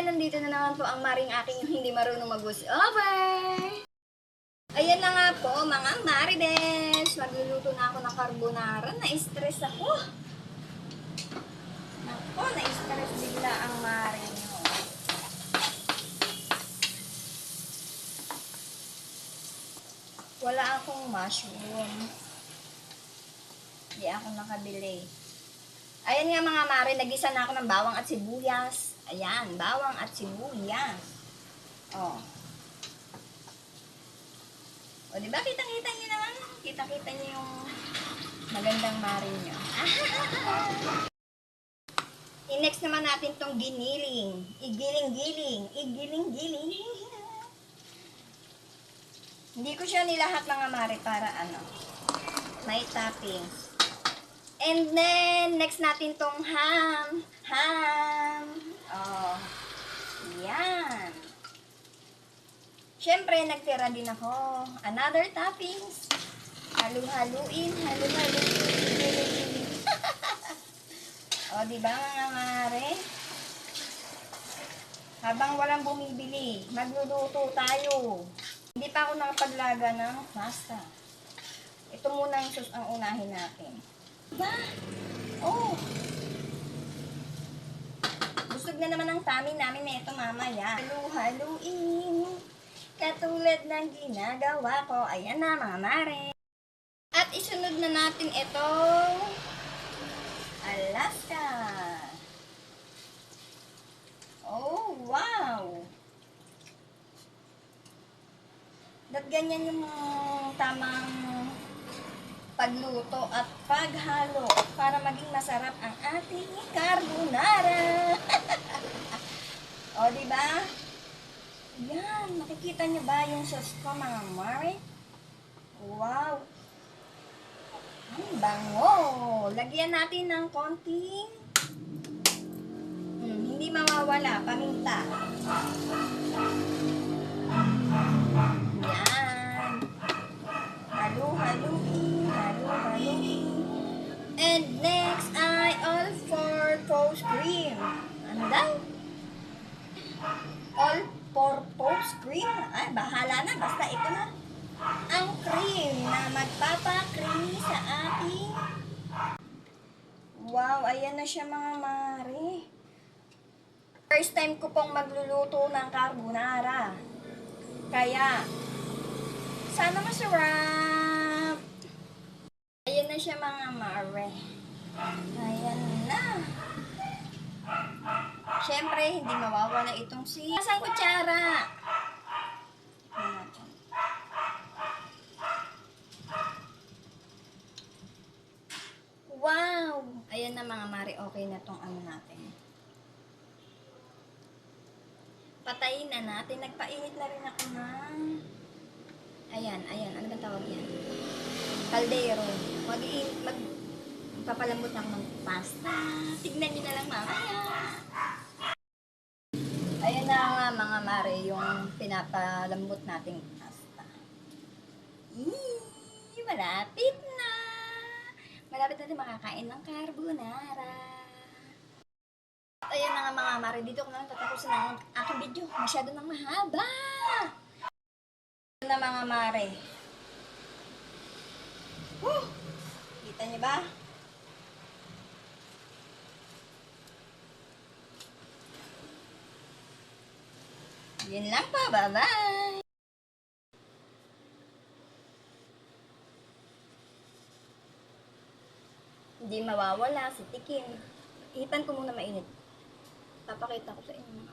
nandito na naman po ang maring aking yung hindi marunong mag-voice over. Ayan na nga po, mga marides. Magluluto na ako ng carbonara. Na-stress ako. Ako, na-stress bigla ang mari nyo. Wala akong mushroom. Hindi ako nakabili. Ayan nga mga mari, nagisa na ako ng bawang at sibuyas. Ayan, bawang at sibuyas. Oh. O, diba? Kitang-kita nyo naman. Kitang-kita nyo yung magandang mari nyo. I-next naman natin tong giniling. Igiling-giling. Igiling-giling. Hindi ko siya nilahat mga mari para ano. May toppings. And then, next natin tong ham. Ham. Oh. Yan. Siyempre, nagtira din ako. Another toppings. Halu-haluin. Halu-haluin. O, diba mga mare? Habang walang bumibili, magluluto tayo. Hindi pa ako nakapaglaga ng pasta. Ito muna ang unahin natin. Diba? Oh. Busog na naman ang tummy namin na ito mamaya. Halu-haluin. Katulad ng ginagawa ko. Ayan na mga mare. At isunod na natin itong Alaska. Oh, wow. Ganyan yung tamang pagluto at paghalo para maging masarap ang ating carbonara. O, diba? Yan, makikita nyo ba yung sauce ko mga mare? Wow! Ang bango! Lagyan natin ng konting hindi mawawala, paminta. Yan. Halu-haluin. And next ay all-purpose cream. Ano daw? All-purpose cream? Ay, bahala na. Basta ito na. Ang cream na magpapa-creamy sa ating. Wow, ayan na siya mga mare. First time ko pong magluluto ng carbonara. Kaya, sana masarap. Ayan na siya mga mare. Ayan na. Siyempre, hindi mawawala itong isang kutsara. Wow! Ayan na mga mare, okay na tong ano natin. Patayin na natin. Nagpainit na rin ako ng ayan. Ano ba tawag yan? Kaldero. Magpapalambot na ako ng pasta. Tignan nyo na lang mamaya. Ayan na nga mga mare, yung pinapalambot nating pasta. Malapit na. Malapit na din makakain ng carbonara. At ayan na nga mga mare, dito ko na lang tatapusin ang aking video. Masyado nang mahaba. Ayan na mga mare. Kita niyo ba? Yun lang po. Bye-bye! Hindi mawawala si Tikim. Ihipan ko muna mainit. Papakita ko sa inyo.